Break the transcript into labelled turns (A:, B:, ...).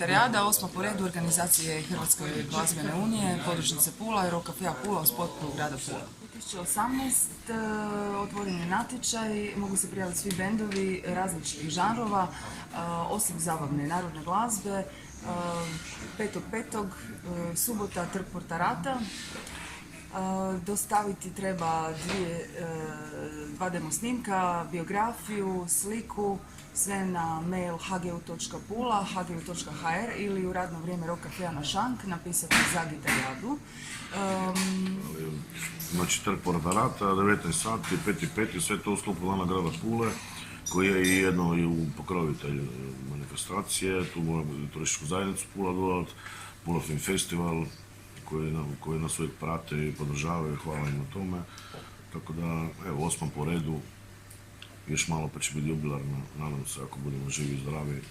A: Sagitarijada, osma po redu organizacije Hrvatske glazbene unije, podružnice Pula i Rock Cafea Pula uz potporu grada Pula. 2018. otvoren je natječaj, mogu se prijaviti svi bendovi različitih žanrova, osim zabavne narodne glazbe. 5.5. subota, Trg Portarata. Dostaviti treba dva demo snimka, biografiju, sliku, sve na mail hgu.pula, hgu.hr ili u radno vrijeme Rock Cafea na Šank napisati Sagitarijadu.
B: Znači, Trg Portarata, 19 sati, 5.5. sve to u sklopu Dana grada Pule, koji je i jedno i u pokrovitelj manifestacije. Tu moramo i turističku zajednicu Pula dodati, Pula Film Festival, koji nas uvijek prate i podržavaju, hvala im na tome. Tako da, evo, 8. po redu, još malo pa će biti jubilarno, nadam se, ako budemo živi i zdravi,